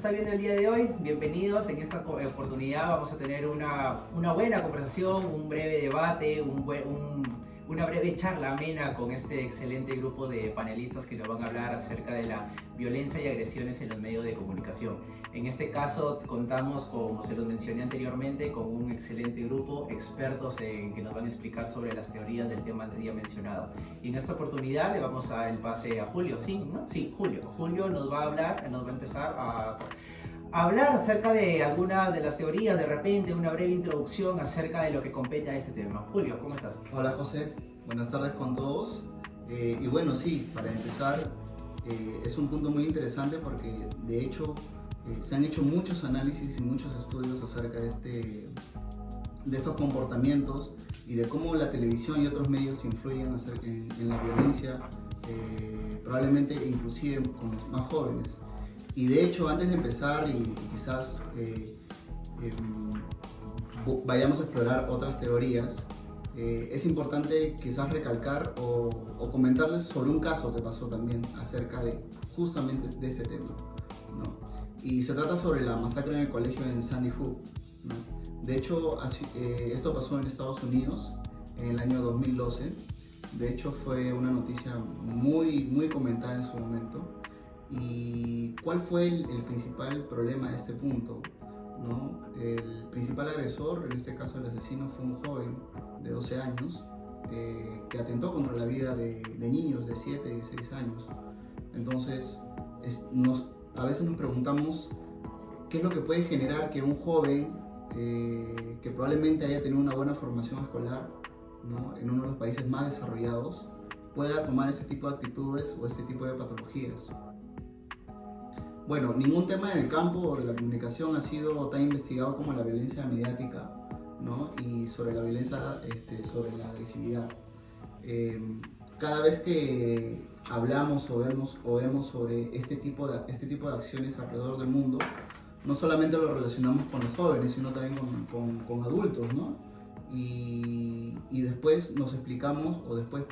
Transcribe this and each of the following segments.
está viendo el día de hoy, bienvenidos. En esta oportunidad vamos a tener una buena conversación, un breve debate, una breve charla amena con este excelente grupo de panelistas que nos van a hablar acerca de la violencia y agresiones en los medios de comunicación. En este caso contamos, como se los mencioné anteriormente, con un excelente grupo, expertos que nos van a explicar sobre las teorías del tema antes ya mencionado. Y en esta oportunidad le vamos a dar el pase a Julio, ¿sí? ¿No? Sí, Julio. Julio nos va a hablar, nos va a empezar a hablar acerca de algunas de las teorías, de repente una breve introducción acerca de lo que compete a este tema. Julio, ¿cómo estás? Hola José, buenas tardes con todos. Y bueno, sí, para empezar, es un punto muy interesante porque de hecho se han hecho muchos análisis y muchos estudios acerca de esos comportamientos y de cómo la televisión y otros medios influyen en la violencia, probablemente inclusive con los más jóvenes. Y de hecho, antes de empezar y quizás vayamos a explorar otras teorías, es importante quizás recalcar o comentarles sobre un caso que pasó también acerca de justamente de este tema, ¿no? Y se trata sobre la masacre en el colegio en Sandy Hook, ¿no? De hecho, esto pasó en Estados Unidos en el año 2012. De hecho, fue una noticia muy comentada en su momento. ¿Y cuál fue el principal problema de este punto, ¿no? El principal agresor, en este caso el asesino, fue un joven de 12 años que atentó contra la vida de niños de 7 y 6 años. Entonces, a veces nos preguntamos qué es lo que puede generar que un joven que probablemente haya tenido una buena formación escolar, ¿no?, en uno de los países más desarrollados, pueda tomar ese tipo de actitudes o este tipo de patologías. Bueno, ningún tema en el campo de la comunicación ha sido tan investigado como la violencia mediática, ¿no?, y sobre la violencia, sobre la agresividad. Cada vez que hablamos o vemos sobre este tipo de acciones alrededor del mundo, no solamente lo relacionamos con los jóvenes, sino también con adultos, ¿no? Y después nos explicamos o después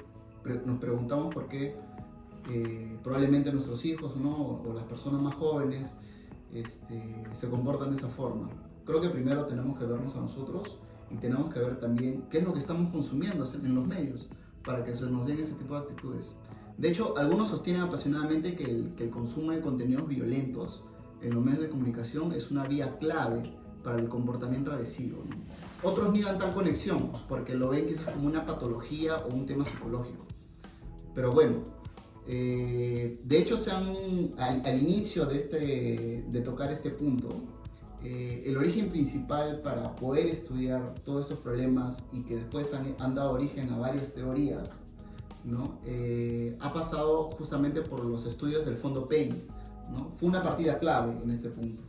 nos preguntamos por qué probablemente nuestros hijos, ¿no?, o las personas más jóvenes se comportan de esa forma. Creo que primero tenemos que vernos a nosotros y tenemos que ver también qué es lo que estamos consumiendo en los medios para que se nos den ese tipo de actitudes. De hecho, algunos sostienen apasionadamente que el consumo de contenidos violentos en los medios de comunicación es una vía clave para el comportamiento agresivo, ¿no? Otros niegan tal conexión porque lo ven quizás como una patología o un tema psicológico. Pero bueno, de hecho, al inicio de tocar este punto, el origen principal para poder estudiar todos estos problemas y que después han dado origen a varias teorías, ¿no?, ha pasado justamente por los estudios del Fondo Payne, ¿no? Fue una partida clave en este punto.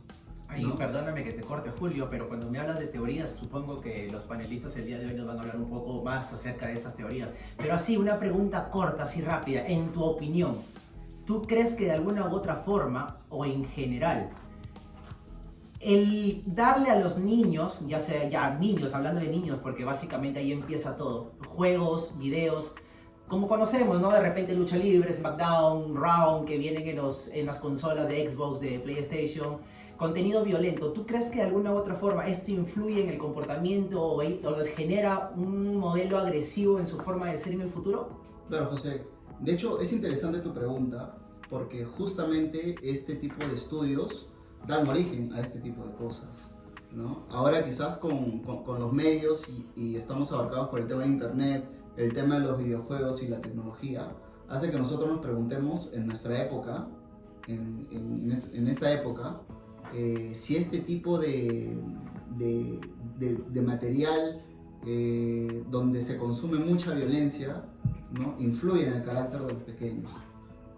Ay, ¿no? Perdóname que te corte, Julio, pero cuando me hablas de teorías, supongo que los panelistas el día de hoy nos van a hablar un poco más acerca de estas teorías. Pero así, una pregunta corta, así rápida. En tu opinión, ¿tú crees que de alguna u otra forma, o en general, el darle a los niños, ya sea ya niños, hablando de niños, porque básicamente ahí empieza todo, juegos, videos, como conocemos, ¿no? De repente lucha libre, SmackDown, Raw, que vienen en las consolas de Xbox, de PlayStation, contenido violento, ¿tú crees que de alguna u otra forma esto influye en el comportamiento o les genera un modelo agresivo en su forma de ser en el futuro? Claro, José. De hecho, es interesante tu pregunta porque justamente este tipo de estudios dan origen a este tipo de cosas, ¿no? Ahora quizás con los medios y estamos abarcados por el tema de internet, el tema de los videojuegos y la tecnología, hace que nosotros nos preguntemos en nuestra época, en esta época, si este tipo de material donde se consume mucha violencia, ¿no?, influye en el carácter de los pequeños.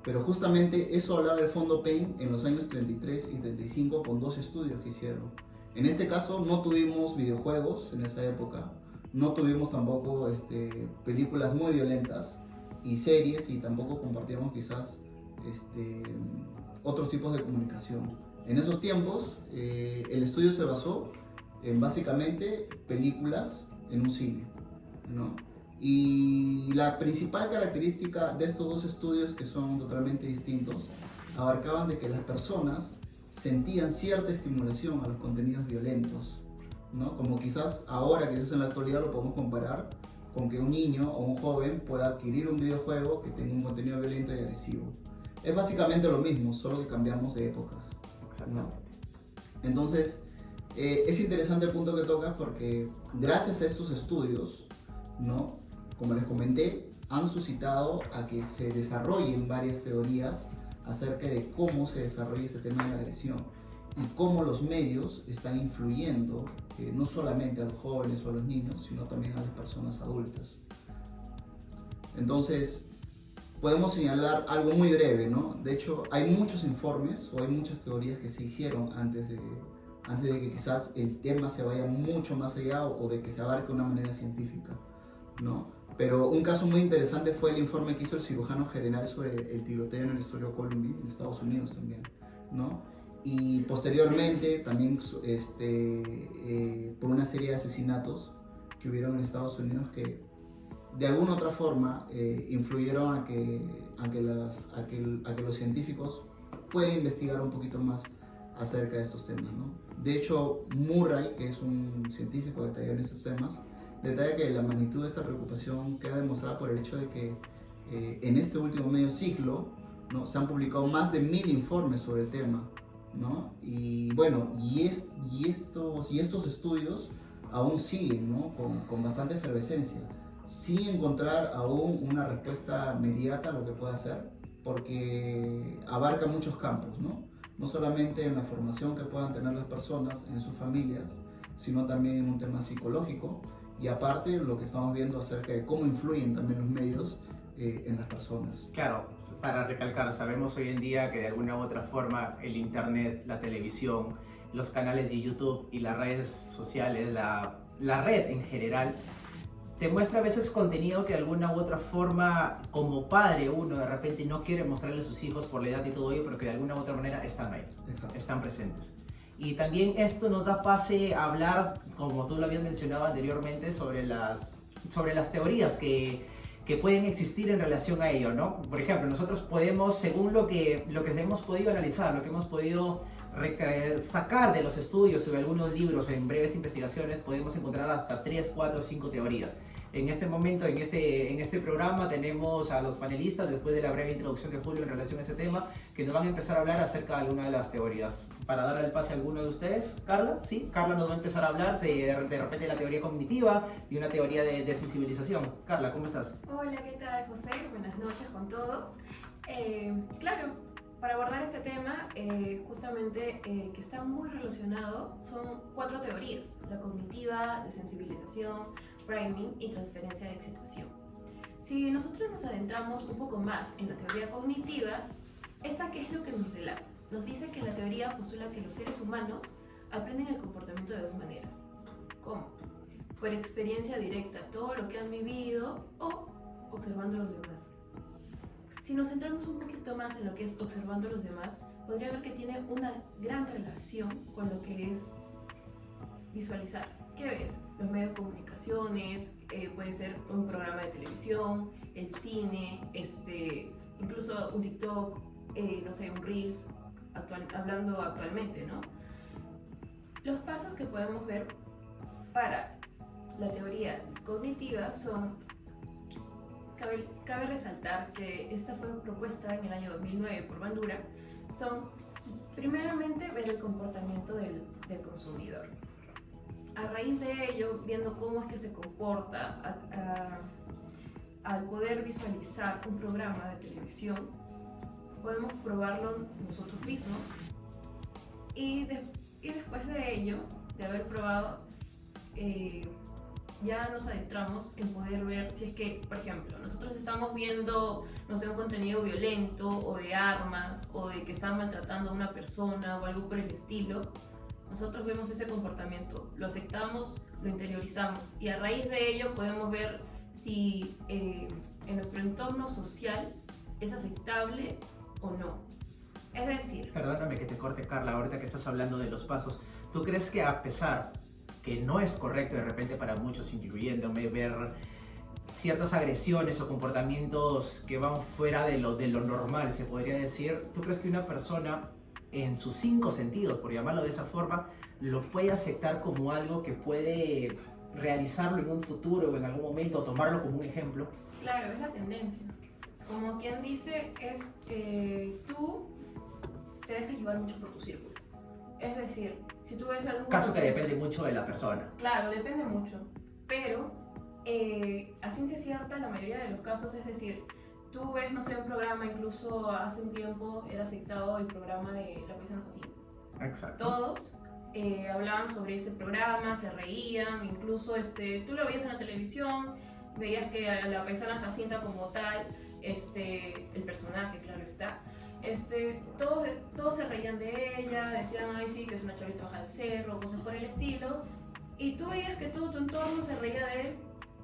Pero justamente eso hablaba el Fondo Payne en los años 33 y 35 con dos estudios que hicieron. En este caso no tuvimos videojuegos en esa época, no tuvimos tampoco películas muy violentas y series, y tampoco compartíamos quizás otros tipos de comunicación. En esos tiempos el estudio se basó en básicamente películas en un cine, ¿no? Y la principal característica de estos dos estudios, que son totalmente distintos, abarcaban de que las personas sentían cierta estimulación a los contenidos violentos, ¿no? Como quizás ahora, quizás en la actualidad lo podemos comparar con que un niño o un joven pueda adquirir un videojuego que tenga un contenido violento y agresivo. Es básicamente lo mismo, solo que cambiamos de épocas. Exactamente. ¿No? Entonces, es interesante el punto que tocas porque gracias a estos estudios, ¿no? Como les comenté, han suscitado a que se desarrollen varias teorías acerca de cómo se desarrolla este tema de la agresión y cómo los medios están influyendo no solamente a los jóvenes o a los niños, sino también a las personas adultas. Entonces, podemos señalar algo muy breve, ¿no? De hecho, hay muchos informes o hay muchas teorías que se hicieron antes de que quizás el tema se vaya mucho más allá o de que se abarque de una manera científica, ¿no? Pero un caso muy interesante fue el informe que hizo el cirujano general sobre el tiroteo en el Estadio Columbine, en Estados Unidos también, ¿no? Y posteriormente también por una serie de asesinatos que hubieron en Estados Unidos que de alguna otra forma influyeron a que los científicos puedan investigar un poquito más acerca de estos temas, ¿no? De hecho, Murray, que es un científico detallado en estos temas, detalla que la magnitud de esta preocupación queda demostrada por el hecho de que en este último medio siglo, ¿no? Se han publicado más de 1000 informes sobre el tema, ¿no? Y bueno, estos estudios aún siguen, ¿no? con bastante efervescencia, sin encontrar aún una respuesta inmediata a lo que puede hacer, porque abarca muchos campos, ¿no? No solamente en la formación que puedan tener las personas en sus familias, sino también en un tema psicológico y aparte lo que estamos viendo acerca de cómo influyen también los medios en las personas. Claro, para recalcar, sabemos hoy en día que de alguna u otra forma el internet, la televisión, los canales de YouTube y las redes sociales, la red en general, te muestra a veces contenido que de alguna u otra forma, como padre, uno de repente no quiere mostrarle a sus hijos por la edad y todo ello, pero que de alguna u otra manera están ahí, Exacto. están presentes. Y también esto nos da pase a hablar, como tú lo habías mencionado anteriormente, sobre las teorías que pueden existir en relación a ello, ¿no? Por ejemplo, nosotros podemos, según lo que hemos podido analizar, lo que hemos podido sacar de los estudios o de algunos libros en breves investigaciones, podemos encontrar hasta 3, 4, 5 teorías. En este momento, en este programa, tenemos a los panelistas, después de la breve introducción de Julio en relación a ese tema, que nos van a empezar a hablar acerca de alguna de las teorías. Para darle el pase a alguno de ustedes, Carla, ¿sí? Carla nos va a empezar a hablar de repente de la teoría cognitiva y una teoría de sensibilización. Carla, ¿cómo estás? Hola, ¿qué tal, José? Buenas noches con todos. Claro, para abordar este tema, justamente que está muy relacionado, son 4 teorías: la cognitiva, de sensibilización, priming y transferencia de excitación. Si nosotros nos adentramos un poco más en la teoría cognitiva, ¿esta qué es lo que nos relata? Nos dice que la teoría postula que los seres humanos aprenden el comportamiento de 2 maneras. ¿Cómo? Por experiencia directa, todo lo que han vivido, o observando a los demás. Si nos centramos un poquito más en lo que es observando a los demás, podría ver que tiene una gran relación con lo que es visualizar. ¿Qué ves? Los medios de comunicaciones, puede ser un programa de televisión, el cine, incluso un TikTok, no sé, un Reels, hablando actualmente, ¿no? Los pasos que podemos ver para la teoría cognitiva son, cabe resaltar que esta fue propuesta en el año 2009 por Bandura, son primeramente ver el comportamiento del consumidor. A raíz de ello, viendo cómo es que se comporta al poder visualizar un programa de televisión, podemos probarlo nosotros mismos y después de ello, de haber probado, ya nos adentramos en poder ver si es que, por ejemplo, nosotros estamos viendo, no sé, un contenido violento o de armas o de que están maltratando a una persona o algo por el estilo. Nosotros vemos ese comportamiento, lo aceptamos, lo interiorizamos y a raíz de ello podemos ver si en nuestro entorno social es aceptable o no. Es decir... Perdóname que te corte, Carla, ahorita que estás hablando de los pasos. ¿Tú crees que a pesar que no es correcto de repente para muchos, incluyéndome, ver ciertas agresiones o comportamientos que van fuera de lo normal, se podría decir, ¿tú crees que una persona en sus 5 sentidos, por llamarlo de esa forma, lo puede aceptar como algo que puede realizarlo en un futuro o en algún momento, o tomarlo como un ejemplo. Claro, es la tendencia. Como quien dice, es que tú te dejas llevar mucho por tu círculo. Es decir, si tú ves algún... Caso que depende mucho de la persona. Claro, depende mucho, pero a ciencia cierta la mayoría de los casos, es decir, tú ves, no sé, un programa, incluso hace un tiempo era aceptado el programa de La Paisana Jacinta. Exacto. Todos hablaban sobre ese programa, se reían, incluso tú lo veías en la televisión, veías que a la paisana Jacinta como tal, el personaje, claro está, todos se reían de ella, decían, ay sí, que es una cholita baja del cerro, cosas por el estilo, y tú veías que todo tu entorno se reía de él,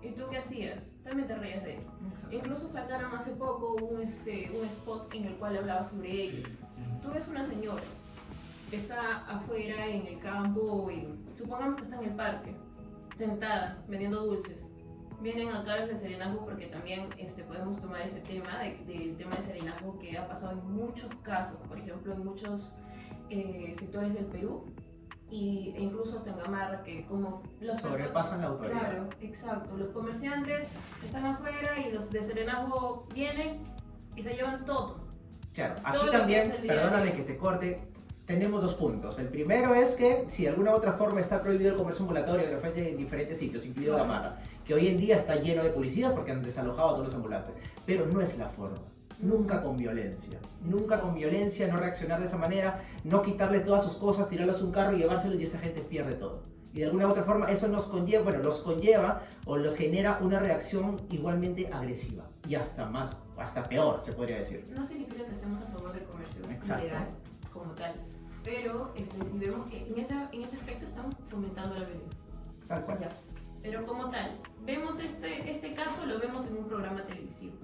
y tú ¿qué hacías? También te reías de él. Exacto. Incluso sacaron hace poco un spot en el cual hablaba sobre ella. Tú ves una señora que está afuera en el campo, supongamos que está en el parque, sentada, vendiendo dulces. Vienen acá los de serenazgo porque también podemos tomar ese tema, del tema de serenazgo que ha pasado en muchos casos, por ejemplo en muchos sectores del Perú e incluso hasta en Gamarra, que como los sobrepasan la autoridad. Claro, exacto. Los comerciantes están afuera y los de serenazgo vienen y se llevan todo. Claro, Todo aquí lo que también, es el día a perdóname día. que te corte, tenemos 2 puntos. El primero es que si de alguna u otra forma está prohibido el comercio ambulatorio de repente en diferentes sitios, incluido Gamarra, que hoy en día está lleno de policías porque han desalojado a todos los ambulantes, pero no es la forma. Nunca con violencia, nunca con violencia, no reaccionar de esa manera, no quitarle todas sus cosas, tirarlos a un carro y llevárselos y esa gente pierde todo. Y de alguna u otra forma eso los conlleva o los genera una reacción igualmente agresiva y hasta peor se podría decir. No significa que estemos a favor del comercio Exacto. ilegal como tal, pero si vemos que en ese aspecto estamos fomentando la violencia. Tal cual. Ya. Pero como tal, vemos este caso, lo vemos en un programa televisivo.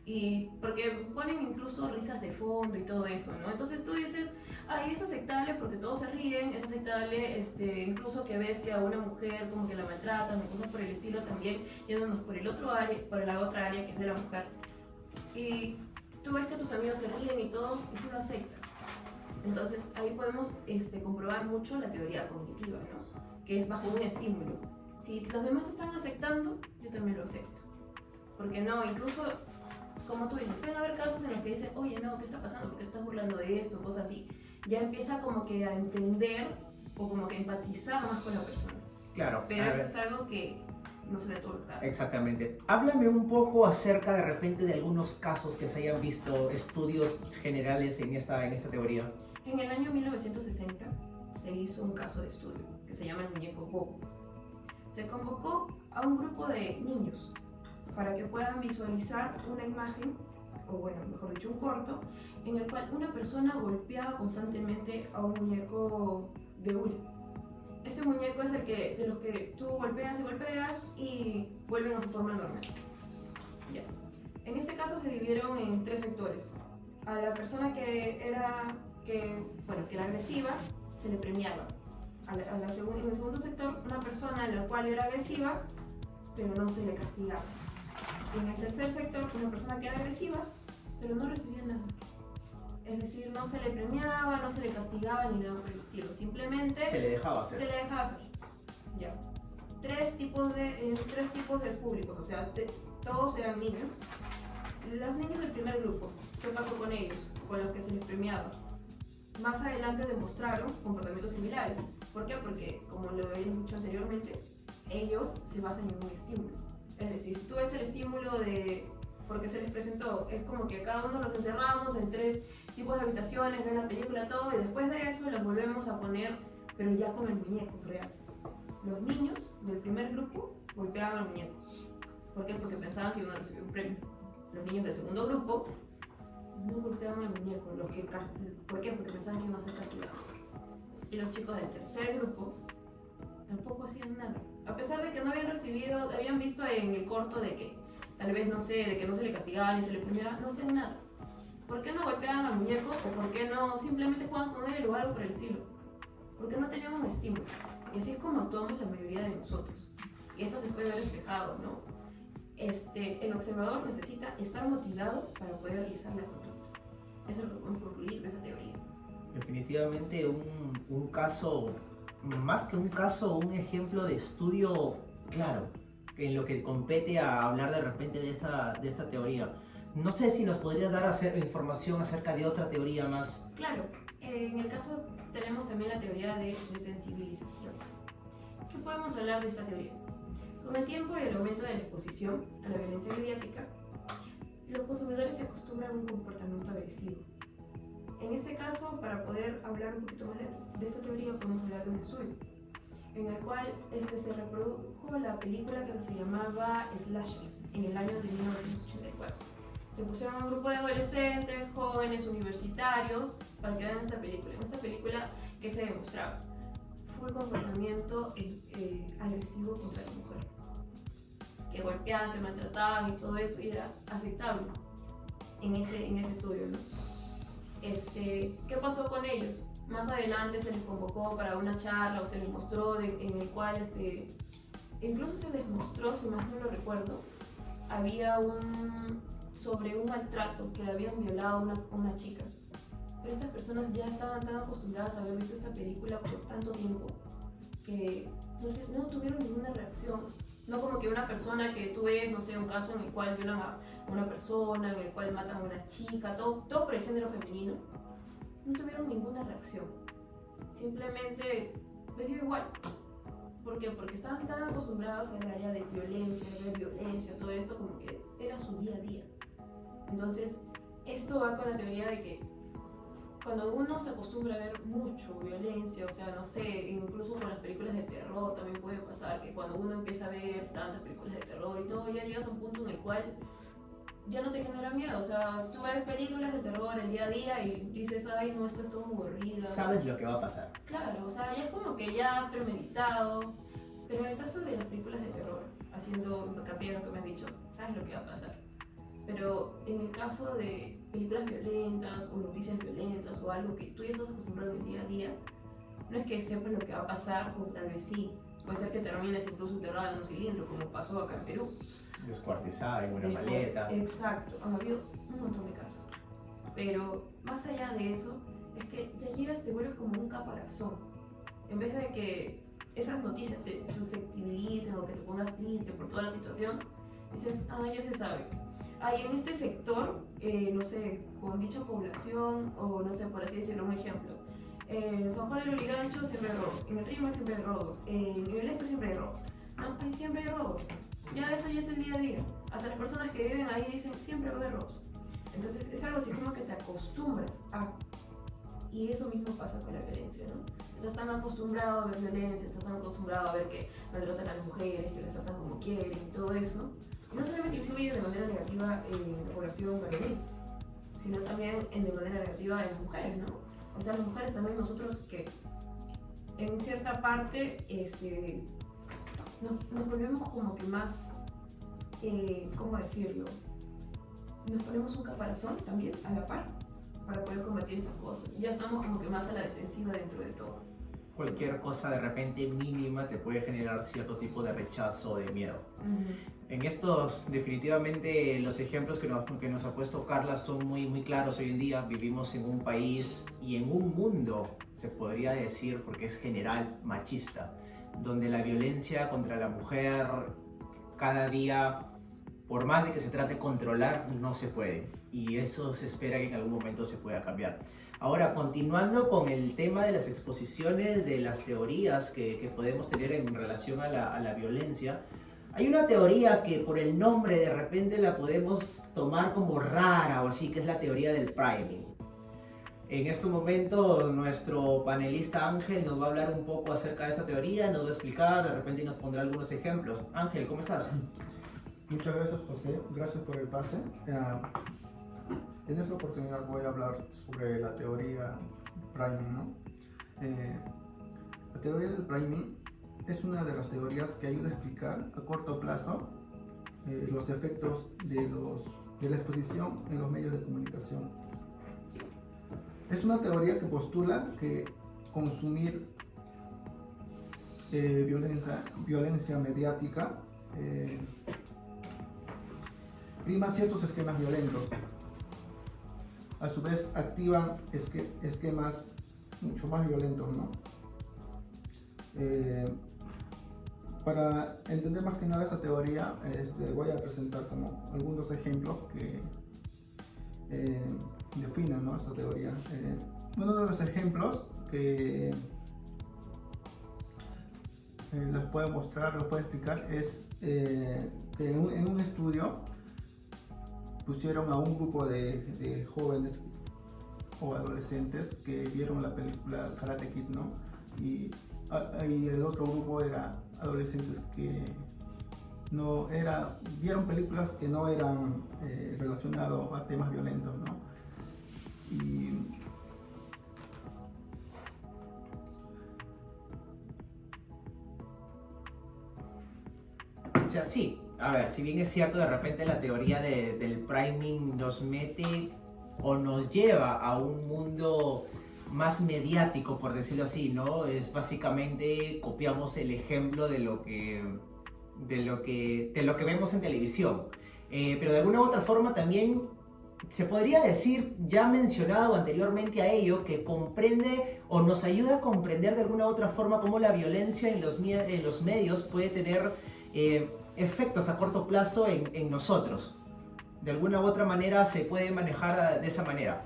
Y porque ponen incluso risas de fondo y todo eso, ¿no? Entonces tú dices, ay, es aceptable porque todos se ríen, es aceptable incluso que ves que a una mujer como que la maltratan o cosas por el estilo también, yéndonos por la otra área que es de la mujer. Y tú ves que tus amigos se ríen y todo, y tú lo aceptas. Entonces ahí podemos comprobar mucho la teoría cognitiva, ¿no? Que es bajo un estímulo. Si los demás están aceptando, yo también lo acepto. Porque no, incluso, como tú dices, pueden haber casos en los que dicen, oye, no, ¿qué está pasando? ¿Por qué te estás burlando de esto? Cosas así. Ya empieza como que a entender o como que a empatizar más con la persona. Claro. Pero eso es algo que no se de todos los casos. Exactamente. Háblame un poco acerca de repente de algunos casos que se hayan visto, estudios generales en esta teoría. En el año 1960 se hizo un caso de estudio que se llama el muñeco Bobo. Se convocó a un grupo de niños para que puedan visualizar una imagen, o bueno, mejor dicho, un corto, en el cual una persona golpeaba constantemente a un muñeco de hule. Este muñeco es de los que tú golpeas y golpeas y vuelven a su forma normal. Ya. En este caso se dividieron en 3 sectores. A la persona que era agresiva se le premiaba. En el segundo sector, una persona en la cual era agresiva, pero no se le castigaba. Y en el tercer sector, una persona que era agresiva, pero no recibía nada. Es decir, no se le premiaba, no se le castigaba ni nada por el estilo. Simplemente Se le dejaba hacer. se le dejaba hacer. Ya. 3 tipos de públicos, o sea, todos eran niños. Los niños del primer grupo, ¿qué pasó con ellos? Con los que se les premiaba. Más adelante demostraron comportamientos similares. ¿Por qué? Porque, como lo habíamos dicho anteriormente, ellos se basan en un estímulo. Es decir, si tú ves el estímulo porque se les presentó, es como que cada uno los encerramos en 3 tipos de habitaciones, ven la película, todo, y después de eso los volvemos a poner, pero ya con el muñeco real. Los niños del primer grupo golpeaban al muñeco. ¿Por qué? Porque pensaban que iban a recibir un premio. Los niños del segundo grupo no golpeaban al muñeco. ¿Por qué? Porque pensaban que iban a ser castigados. Y los chicos del tercer grupo tampoco hacían nada. A pesar de que no habían visto en el corto de que tal vez, no sé, de que no se le castigaba ni se le premiaba, no hacían nada. ¿Por qué no golpeaban al muñeco o por qué no simplemente jugaban con él o algo por el estilo? Porque no tenían un estímulo. Y así es como actuamos la mayoría de nosotros. Y esto se puede ver reflejado, ¿no? El observador necesita estar motivado para poder realizar la conducta. Eso es lo que podemos concluir de esta teoría. Definitivamente un caso, más que un caso, un ejemplo de estudio claro, en lo que compete a hablar de repente de esta teoría. No sé si nos podrías dar información acerca de otra teoría más. Claro, en el caso tenemos también la teoría de desensibilización. ¿Qué podemos hablar de esta teoría? Con el tiempo y el aumento de la exposición a la violencia mediática, los consumidores se acostumbran a un comportamiento agresivo. En este caso, para poder hablar un poquito más de esta teoría, podemos hablar de un estudio en el cual se reprodujo la película que se llamaba Slasher en el año de 1984. Se pusieron a un grupo de adolescentes, jóvenes, universitarios, para que vean esta película. En esta película, ¿qué se demostraba? Fue el comportamiento agresivo contra la mujer. Que golpeaban, que maltrataban y todo eso, y era aceptable en ese estudio, ¿no? ¿Qué pasó con ellos? Más adelante se les convocó para una charla o se les mostró en el cual, incluso se les mostró, si más no lo recuerdo, había sobre un maltrato que le habían violado a una chica. Pero estas personas ya estaban tan acostumbradas a haber visto esta película por tanto tiempo que no tuvieron ninguna reacción. No como que una persona que tú ves, no sé, un caso en el cual violan a una persona, en el cual matan a una chica, todo por el género femenino. No tuvieron ninguna reacción. Simplemente les dio igual. ¿Por qué? Porque estaban tan acostumbrados al área de violencia, todo esto como que era su día a día. Entonces, esto va con la teoría de que cuando uno se acostumbra a ver mucho violencia, o sea, no sé, incluso con las películas de terror también puede pasar que cuando uno empieza a ver tantas películas de terror y todo, ya llegas a un punto en el cual ya no te genera miedo. O sea, tú ves películas de terror el día a día y dices, ay, no, estás todo aburrida. Sabes lo que va a pasar. Claro, o sea, ya es como que ya premeditado. Pero en el caso de las películas de terror, haciendo hincapié en lo que me has dicho, sabes lo que va a pasar. Pero en el caso de películas violentas o noticias violentas o algo que tú ya estás acostumbrado en el día a día, no es que sepas lo que va a pasar, o tal vez sí. Puede ser que termines incluso enterrada en un cilindro, como pasó acá en Perú. Descuartizada en una maleta. Exacto, han habido un montón de casos. Pero más allá de eso, es que ya llegas, te vuelves como un caparazón. En vez de que esas noticias te susceptibilicen o que te pongas triste por toda la situación, dices, ya se sabe. En este sector, no sé, con dicha población, o no sé, por así decirlo, un ejemplo, en San Juan del Lurigancho siempre hay robos, en el Rímac siempre hay robos, en el Este siempre hay robos, no, siempre hay robos. Ya eso ya es el día a día. Hasta las personas que viven ahí dicen siempre va a haber robos. Entonces es algo así como que te acostumbras a. Y eso mismo pasa con la violencia, ¿no? Estás tan acostumbrado a ver violencia, estás tan acostumbrado a ver que maltratan a las mujeres, que las tratan como quieren y todo eso. Y no solamente influye de manera negativa en la población varonil, sino también de manera negativa en las mujeres, ¿no? O sea, las mujeres también nosotros que en cierta parte nos volvemos como que más, ¿cómo decirlo? Nos ponemos un caparazón también a la par para poder combatir esas cosas. Ya estamos como que más a la defensiva dentro de todo. Cualquier cosa de repente mínima te puede generar cierto tipo de rechazo o de miedo. En estos, definitivamente, los ejemplos que nos ha puesto Carla son muy claros hoy en día. Vivimos en un país y en un mundo, se podría decir, porque es general, machista, donde la violencia contra la mujer cada día, por más de que se trate de controlar, no se puede. Y eso se espera que en algún momento se pueda cambiar. Ahora, continuando con el tema de las exposiciones, de las teorías que podemos tener en relación a la violencia, hay una teoría que por el nombre de repente la podemos tomar como rara o así, que es la teoría del priming. En este momento nuestro panelista Ángel nos va a hablar un poco acerca de esta teoría, nos va a explicar, de repente nos pondrá algunos ejemplos. Ángel, ¿cómo estás? Muchas gracias, José, gracias por el pase. En esta oportunidad voy a hablar sobre la teoría priming, ¿no? La teoría del priming es una de las teorías que ayuda a explicar a corto plazo los efectos de la exposición en los medios de comunicación. Es una teoría que postula que consumir violencia mediática prima ciertos esquemas violentos. A su vez activan esquemas mucho más violentos, ¿no? Para entender más que nada esta teoría, voy a presentar como algunos ejemplos que definen, ¿no?, esta teoría. Uno de los ejemplos que les puedo mostrar, les puedo explicar, es que en un estudio pusieron a un grupo de jóvenes o adolescentes que vieron la película Karate Kid, ¿no? Y el otro grupo era adolescentes que vieron películas que no eran relacionadas a temas violentos, ¿no? O sea, sí, a ver, si bien es cierto, de repente la teoría del priming nos mete o nos lleva a un mundo más mediático, por decirlo así, ¿no? Es básicamente copiamos el ejemplo de lo que vemos en televisión. Pero de alguna u otra forma también se podría decir, ya mencionado anteriormente a ello, que comprende o nos ayuda a comprender de alguna u otra forma cómo la violencia en los medios puede tener efectos a corto plazo en nosotros. De alguna u otra manera se puede manejar de esa manera.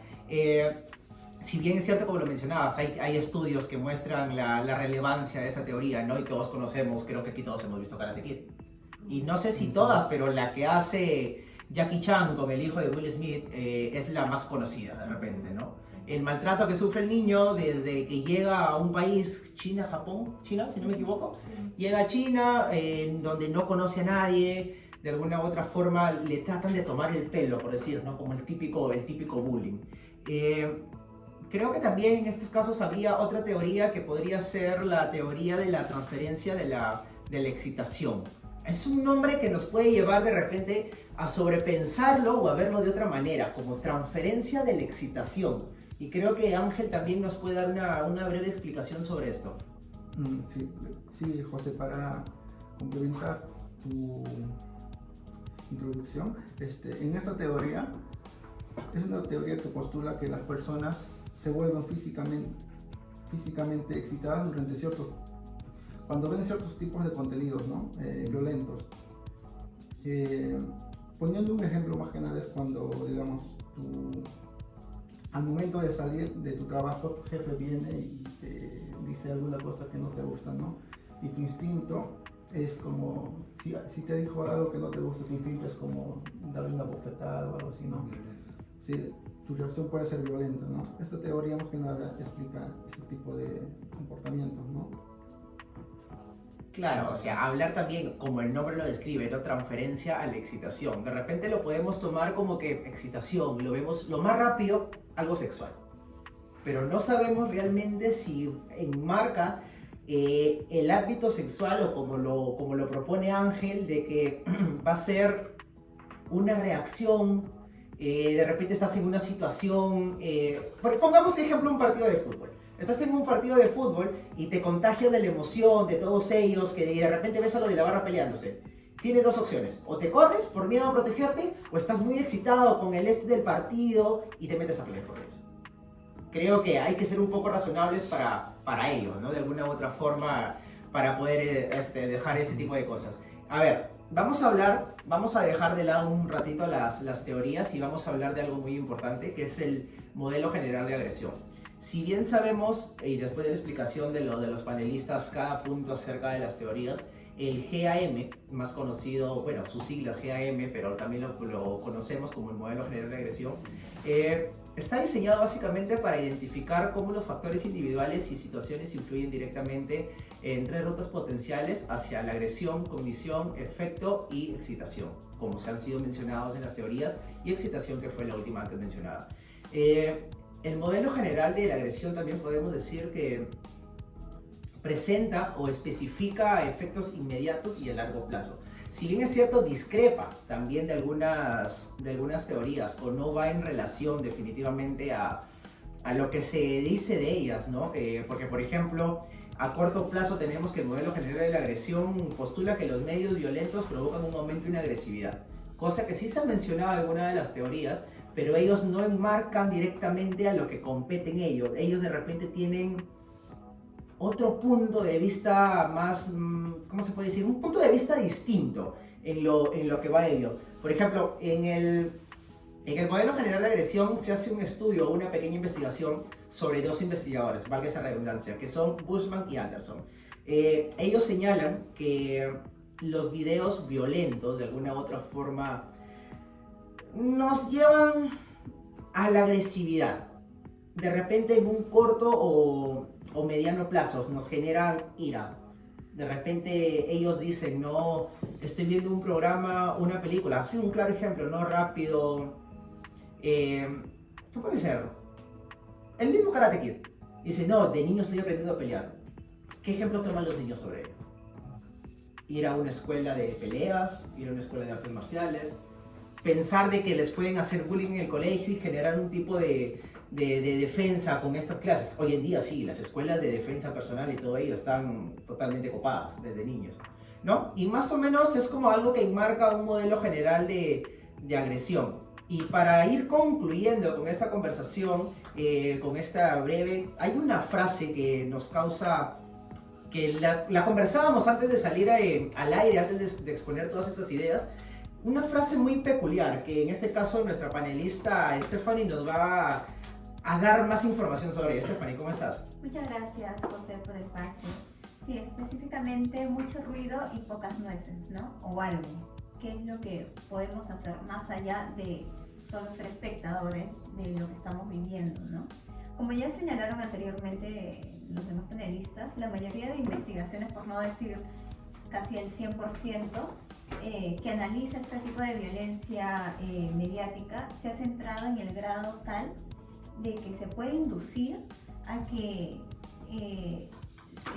Si bien es cierto, como lo mencionabas, hay estudios que muestran la relevancia de esta teoría, ¿no? Y todos conocemos, creo que aquí todos hemos visto Karate Kid. Y no sé si todas, pero la que hace Jackie Chan con el hijo de Will Smith es la más conocida de repente, ¿no? El maltrato que sufre el niño desde que llega a un país, China, Japón, China, si no me equivoco, llega a China, donde no conoce a nadie, de alguna u otra forma le tratan de tomar el pelo, por decir, ¿no? Como el típico bullying. Creo que también en estos casos habría otra teoría que podría ser la teoría de la transferencia de la excitación. Es un nombre que nos puede llevar de repente a sobrepensarlo o a verlo de otra manera, como transferencia de la excitación. Y creo que Ángel también nos puede dar una breve explicación sobre esto. Sí, José, para complementar tu introducción, en esta teoría, es una teoría que postula que las personas se vuelven físicamente excitadas cuando ven ciertos tipos de contenidos, ¿no? Violentos. Poniendo un ejemplo más que nada es cuando, digamos, al momento de salir de tu trabajo, tu jefe viene y te dice alguna cosa que no te gusta, ¿no? Y tu instinto es como, si te dijo algo que no te gusta, tu instinto es como darle una bofetada o algo así, ¿no? Sí, tu reacción puede ser violenta, ¿no? Esta teoría más que nada explica este tipo de comportamientos, ¿no? Claro, o sea, hablar también, como el nombre lo describe, ¿no? Transferencia a la excitación. De repente lo podemos tomar como que excitación, lo vemos lo más rápido, algo sexual. Pero no sabemos realmente si enmarca el ámbito sexual o como lo propone Ángel, de que va a ser una reacción, de repente estás en una situación, pongamos ejemplo un partido de fútbol. Estás en un partido de fútbol y te contagias de la emoción de todos ellos, que de repente ves a lo de la barra peleándose. Tienes dos opciones, o te corres por miedo a protegerte, o estás muy excitado con el del partido y te metes a pelear por ellos. Creo que hay que ser un poco razonables para ello, ¿no? De alguna u otra forma, para poder dejar este tipo de cosas. A ver, vamos a dejar de lado un ratito las teorías y vamos a hablar de algo muy importante, que es el modelo general de agresión. Si bien sabemos, y después de la explicación de los panelistas, cada punto acerca de las teorías, el GAM, más conocido, bueno, su sigla GAM, pero también lo conocemos como el modelo general de agresión, está diseñado básicamente para identificar cómo los factores individuales y situaciones influyen directamente en tres rutas potenciales hacia la agresión, cognición, efecto y excitación, como se han sido mencionados en las teorías, y excitación, que fue la última antes mencionada. El modelo general de la agresión también podemos decir que presenta o especifica efectos inmediatos y a largo plazo. Si bien es cierto, discrepa también de algunas teorías o no va en relación definitivamente a lo que se dice de ellas, ¿no? Porque, por ejemplo, a corto plazo tenemos que el modelo general de la agresión postula que los medios violentos provocan un aumento en agresividad, cosa que sí se ha mencionado en alguna de las teorías, pero ellos no enmarcan directamente a lo que competen ellos. Ellos de repente tienen otro punto de vista más, ¿cómo se puede decir? Un punto de vista distinto en lo que va a ello. Por ejemplo, en el modelo general de agresión se hace un estudio, una pequeña investigación sobre dos investigadores, valga esa redundancia, que son Bushman y Anderson. Ellos señalan que los videos violentos, de alguna u otra forma, nos llevan a la agresividad. De repente en un corto o mediano plazo nos generan ira. De repente ellos dicen, no, estoy viendo un programa, una película, sí, un claro ejemplo, no Rápido, ¿qué puede ser? El mismo Karate Kid. Dice, no, de niño estoy aprendiendo a pelear. ¿Qué ejemplo toman los niños sobre ello? Ir a una escuela de peleas, ir a una escuela de artes marciales, pensar de que les pueden hacer bullying en el colegio y generar un tipo de defensa con estas clases. Hoy en día sí, las escuelas de defensa personal y todo ello están totalmente copadas desde niños, ¿no? Y más o menos es como algo que enmarca un modelo general de agresión. Y para ir concluyendo con esta conversación, con esta breve, hay una frase que nos causa, que la conversábamos antes de salir al aire, antes de exponer todas estas ideas, una frase muy peculiar, que en este caso nuestra panelista Stephanie nos va a dar más información sobre ella. Stephanie, ¿cómo estás? Muchas gracias, José, por el espacio. Sí, específicamente mucho ruido y pocas nueces, ¿no? O algo. ¿Qué es lo que podemos hacer más allá de solo ser espectadores de lo que estamos viviendo, ¿no? Como ya señalaron anteriormente los demás panelistas, la mayoría de investigaciones, por no decir casi el 100%, que analiza este tipo de violencia mediática, se ha centrado en el grado tal de que se puede inducir a que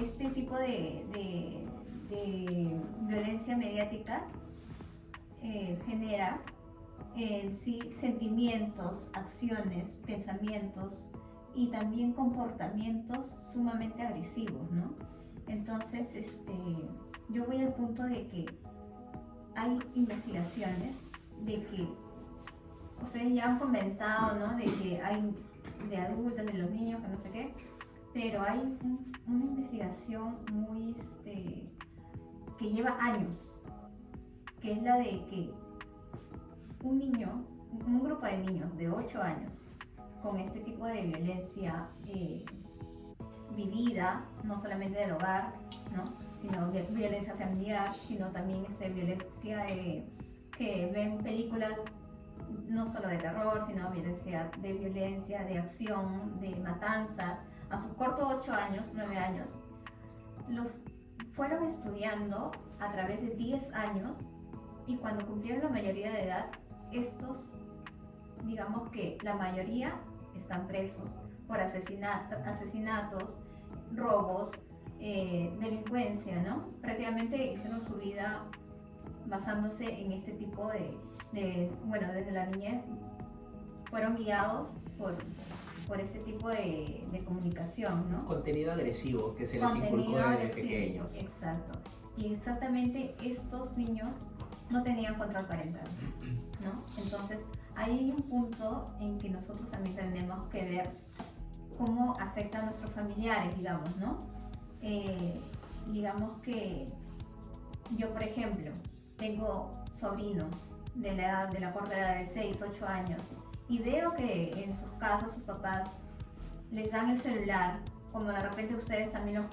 este tipo de violencia mediática genera en sí sentimientos, acciones, pensamientos y también comportamientos sumamente agresivos, ¿no? Entonces, yo voy al punto de que hay investigaciones de que ustedes ya han comentado, ¿no? De que hay de adultos, de los niños, que no sé qué, pero hay una investigación muy, que lleva años, que es la de que un niño, un grupo de niños de 8 años, con este tipo de violencia vivida, no solamente del hogar, ¿no? Sino violencia familiar, sino también violencia que ven películas no solo de terror, sino violencia, de acción, de matanza, a sus cortos 8 años, 9 años, los fueron estudiando a través de 10 años y cuando cumplieron la mayoría de edad, estos, digamos que la mayoría están presos por asesinatos, robos, delincuencia, ¿no? Prácticamente hicieron su vida basándose en este tipo bueno, desde la niñez fueron guiados por este tipo de comunicación, ¿no? Contenido agresivo que se les inculcó desde pequeños. Exacto. Y exactamente estos niños no tenían control parental, ¿no? Entonces, ahí hay un punto en que nosotros también tenemos que ver cómo afecta a nuestros familiares, digamos, ¿no? Digamos que yo, por ejemplo, tengo sobrinos de la corta edad de 6, 8 años y veo que en sus casas sus papás les dan el celular, como de repente ustedes también los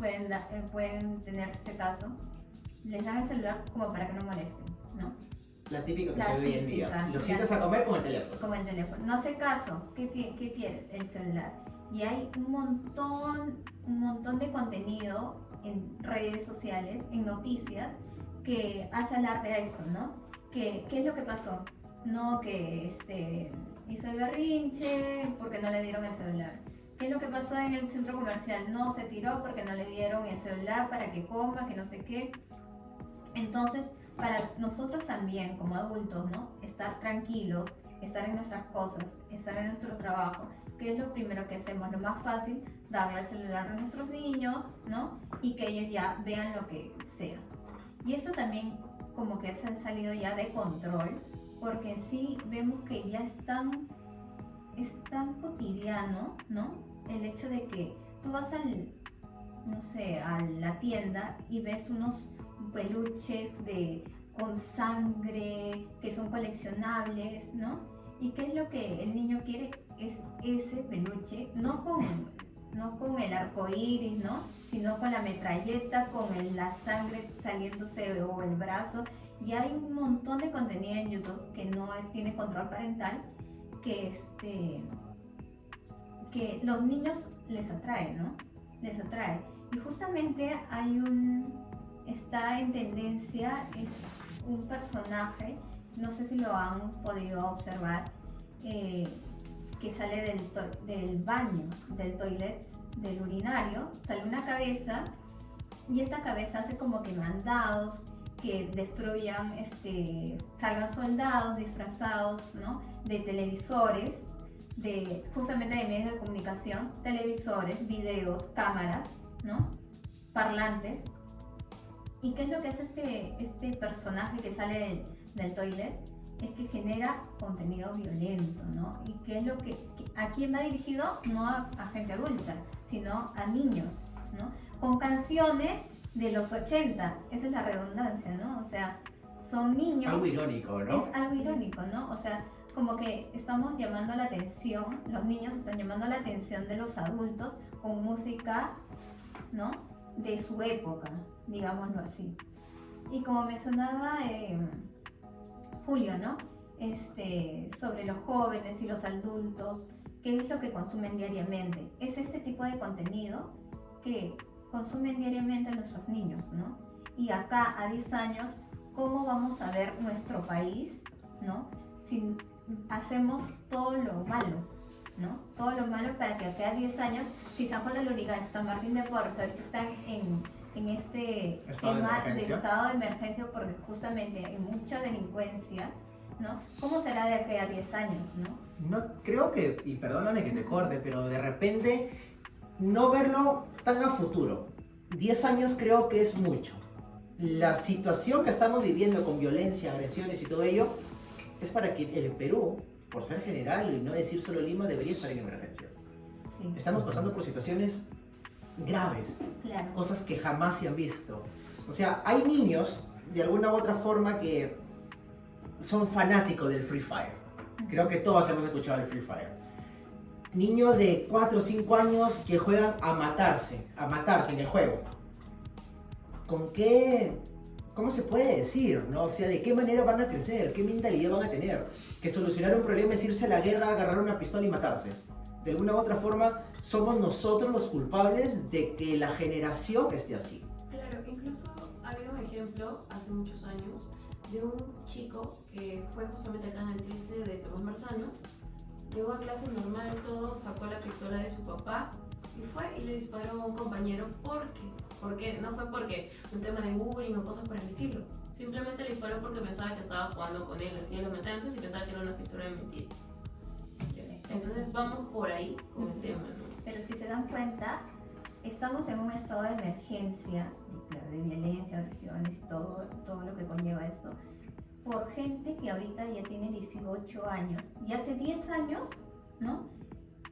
pueden tener ese caso, les dan el celular como para que no molesten, ¿no? La típica que se ve hoy en día. Lo sientas a comer con el teléfono. Con el teléfono. No hace caso. ¿Qué quiere? El celular. Y hay un montón de contenido en redes sociales, en noticias, que hace alarde a esto, ¿no? ¿Qué es lo que pasó? No, que hizo el berrinche porque no le dieron el celular. ¿Qué es lo que pasó en el centro comercial? No, se tiró porque no le dieron el celular para que coma, que no sé qué. Entonces, para nosotros también como adultos, ¿no? Estar tranquilos, estar en nuestras cosas, estar en nuestro trabajo, que es lo primero que hacemos, lo más fácil, darle el celular a nuestros niños, ¿no? Y que ellos ya vean lo que sea. Y esto también como que se han salido ya de control, porque en sí vemos que ya están es tan cotidiano, ¿no? El hecho de que tú vas no sé, a la tienda y ves unos peluches con sangre que son coleccionables, ¿no? ¿Y qué es lo que el niño quiere? Es ese peluche, no con el arco iris, ¿no? Sino con la metralleta, con la sangre saliéndose o el brazo. Y hay un montón de contenido en YouTube que no tiene control parental, que los niños les atrae, ¿no? Les atrae. Y justamente está en tendencia, es un personaje, no sé si lo han podido observar, que sale del baño, del toilet, del urinario, sale una cabeza y esta cabeza hace como que mandados que destruyan, salgan soldados disfrazados, ¿no? De televisores, justamente de medios de comunicación, televisores, videos, cámaras, ¿no? Parlantes. ¿Y qué es lo que hace este personaje que sale del toilet? Es que genera contenido violento, ¿no? ¿Y qué es lo a quién va dirigido? No a gente adulta, sino a niños, ¿no? Con canciones de los 80, esa es la redundancia, ¿no? O sea, son niños... Algo irónico, ¿no? Es algo irónico, ¿no? O sea, como que estamos llamando la atención, los niños están llamando la atención de los adultos con música, ¿no? De su época, digámoslo así. Y como mencionaba Julio, ¿no? Sobre los jóvenes y los adultos, qué es lo que consumen diariamente. Es este tipo de contenido que consumen diariamente nuestros niños, ¿no? Y acá a 10 años, ¿cómo vamos a ver nuestro país, ¿no? Si hacemos todo lo malo, ¿no? Todo lo malo para que acá a 10 años, si San Juan de Lurigancho, San Martín de Porres, ahorita están en este tema de estado de emergencia porque justamente hay mucha delincuencia, ¿no? ¿Cómo será de aquí a 10 años, no? No, creo que, y perdóname que te corte, pero de repente no verlo tan a futuro. 10 años creo que es mucho. La situación que estamos viviendo con violencia, agresiones y todo ello, es para que el Perú, por ser general y no decir solo Lima, debería estar en emergencia. Sí. Estamos pasando por situaciones graves, Claro. cosas que jamás se han visto. O sea, hay niños, de alguna u otra forma, que son fanáticos del Free Fire. Creo que todos hemos escuchado el Free Fire. Niños de 4 o 5 años que juegan a matarse en el juego. ¿Con qué? ¿Cómo se puede decir? ¿No? O sea, ¿de qué manera van a crecer? ¿Qué mentalidad van a tener? Que solucionar un problema es irse a la guerra, agarrar una pistola y matarse. De alguna u otra forma, somos nosotros los culpables de que la generación esté así. Claro, incluso ha habido un ejemplo hace muchos años de un chico que fue justamente acá en el 13 de Tomás Marzano. Llegó a clase normal, todo, sacó la pistola de su papá y fue y le disparó a un compañero. ¿Por qué? No fue porque un tema de bullying o cosas por el estilo. Simplemente le disparó porque pensaba que estaba jugando con él, hacía los matanzas y pensaba que era una pistola de mentira. Entonces vamos por ahí con el tema, ¿no? Pero si se dan cuenta, estamos en un estado de emergencia, claro, de violencia, agresiones y todo lo que conlleva esto, por gente que ahorita ya tiene 18 años. Y hace 10 años, ¿no?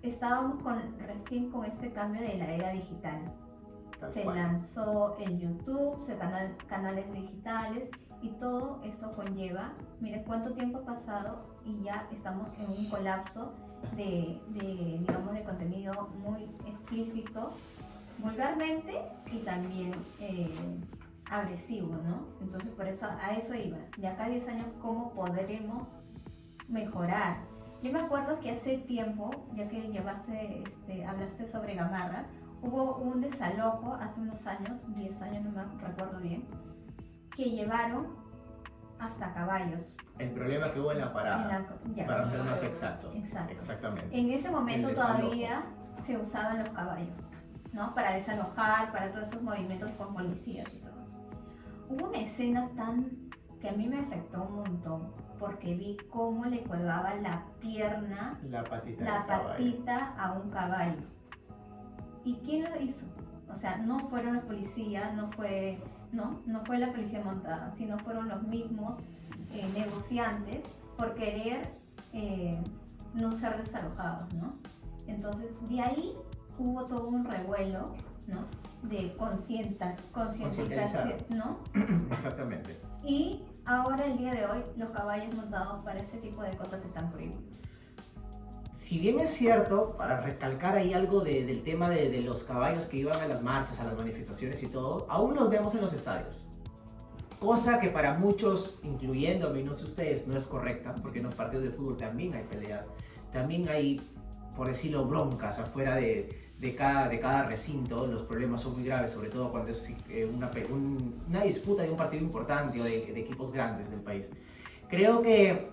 Estábamos recién con este cambio de la era digital. Se lanzó el YouTube, canales digitales y todo esto conlleva, mire cuánto tiempo ha pasado y ya estamos en un colapso digamos, de contenido muy explícito, vulgarmente y también agresivo, ¿no? Entonces por eso a eso iba. De acá a 10 años, ¿cómo podremos mejorar? Yo me acuerdo que hace tiempo, ya que hablaste sobre Gamarra, hubo un desalojo hace unos años, 10 años no me recuerdo bien, que llevaron hasta caballos. El problema que hubo en la parada, para ser más exacto. Exacto. Exactamente. En ese momento El desalojo. todavía se usaban los caballos, ¿no? Para desalojar, para todos esos movimientos con policías y todo. Hubo una escena que a mí me afectó un montón, porque vi cómo le colgaba la pierna, La patita, la patita a un caballo. ¿Y quién lo hizo? O sea, no fueron los policías, no fue la policía montada, sino fueron los mismos negociantes por querer no ser desalojados, ¿no? Entonces, de ahí hubo todo un revuelo, ¿no? De concientización, ¿no? Exactamente. Y ahora, el día de hoy, los caballos montados para ese tipo de cosas están prohibidos. Si bien es cierto, para recalcar ahí algo del tema de los caballos que iban a las marchas, a las manifestaciones y todo, aún los vemos en los estadios. Cosa que para muchos, incluyéndome, no sé ustedes, no es correcta, porque en los partidos de fútbol también hay peleas, también hay, por decirlo, broncas afuera de cada recinto. Los problemas son muy graves, sobre todo cuando es una disputa de un partido importante o de equipos grandes del país. Creo que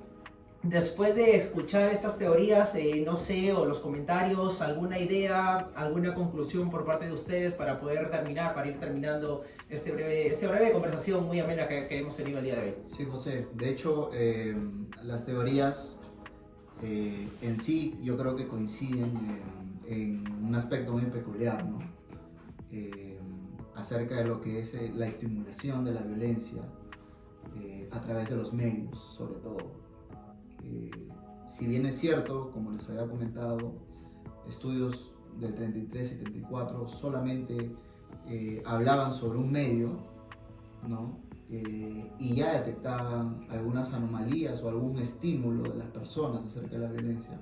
después de escuchar estas teorías, no sé, o los comentarios, alguna idea, alguna conclusión por parte de ustedes para poder terminar, para ir terminando esta breve conversación muy amena que hemos tenido el día de hoy. Sí, José. De hecho, las teorías en sí yo creo que coinciden en un aspecto muy peculiar, ¿no? Acerca de lo que es la estimulación de la violencia a través de los medios, sobre todo. Si bien es cierto, como les había comentado, estudios del 33 y 34 solamente hablaban sobre un medio, ¿no? Y ya detectaban algunas anomalías o algún estímulo de las personas acerca de la violencia.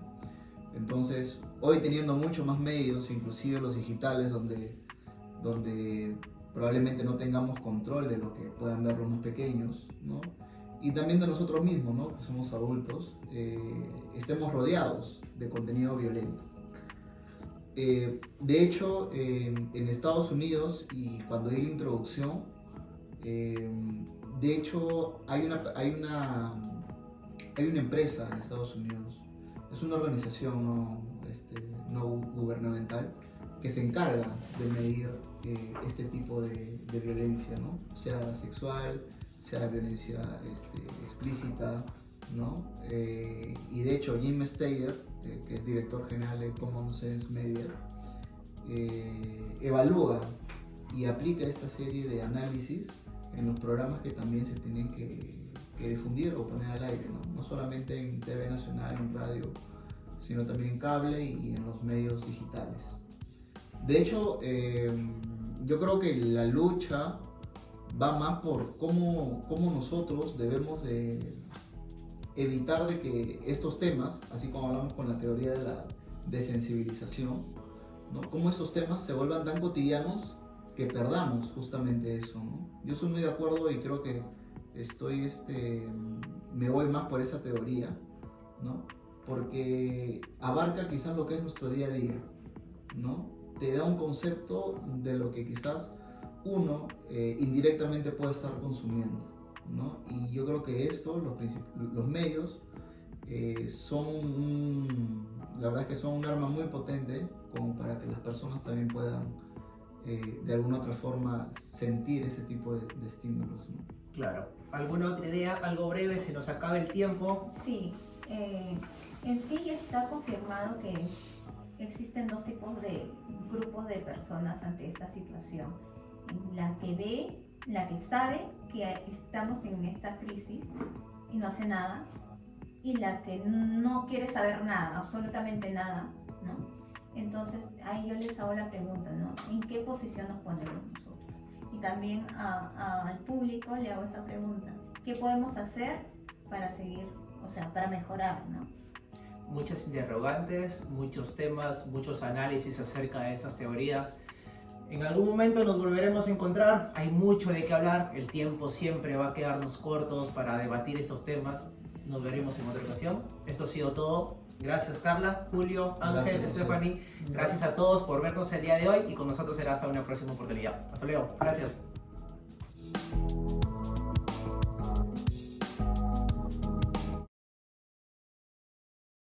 Entonces, hoy teniendo mucho más medios, inclusive los digitales, donde probablemente no tengamos control de lo que puedan ver los más pequeños, ¿no? Y también de nosotros mismos, ¿no? Que somos adultos, estemos rodeados de contenido violento. De hecho, en Estados Unidos, y cuando di la introducción, de hecho hay una empresa en Estados Unidos, es una organización no gubernamental, que se encarga de medir este tipo de violencia, ¿no? Sea sexual, sea violencia explícita, ¿no? Y de hecho Jim Steyer, que es director general de Common Sense Media, evalúa y aplica esta serie de análisis en los programas que también se tienen que difundir o poner al aire, ¿no? No solamente en TV nacional, en radio, sino también en cable y en los medios digitales. De hecho, yo creo que la lucha va más por cómo nosotros debemos de evitar de que estos temas, así como hablamos con la teoría de la desensibilización, ¿no? Cómo estos temas se vuelvan tan cotidianos que perdamos justamente eso, ¿no? Yo estoy muy de acuerdo y creo que me voy más por esa teoría, ¿no? Porque abarca quizás lo que es nuestro día a día, ¿no? Te da un concepto de lo que quizás uno indirectamente puede estar consumiendo, ¿no? Y yo creo que esto, los medios, la verdad es que son un arma muy potente como para que las personas también puedan de alguna otra forma sentir ese tipo de estímulos, ¿no? Claro. ¿Alguna otra idea? Algo breve, se nos acaba el tiempo. Sí, en sí está confirmado que existen dos tipos de grupos de personas ante esta situación. La que sabe que estamos en esta crisis y no hace nada, y la que no quiere saber nada, absolutamente nada, ¿no? Entonces ahí yo les hago la pregunta, ¿no? ¿En qué posición nos ponemos nosotros? Y también al público le hago esa pregunta: ¿qué podemos hacer para seguir, o sea, para mejorar, ¿no? Muchas interrogantes, muchos temas, muchos análisis acerca de esas teorías. En algún momento nos volveremos a encontrar, hay mucho de qué hablar, el tiempo siempre va a quedarnos cortos para debatir estos temas. Nos veremos en otra ocasión. Esto ha sido todo. Gracias Carla, Julio, Ángel, Gracias, Stephanie. Gracias a todos por vernos el día de hoy y con nosotros será hasta una próxima oportunidad. Hasta luego. Gracias.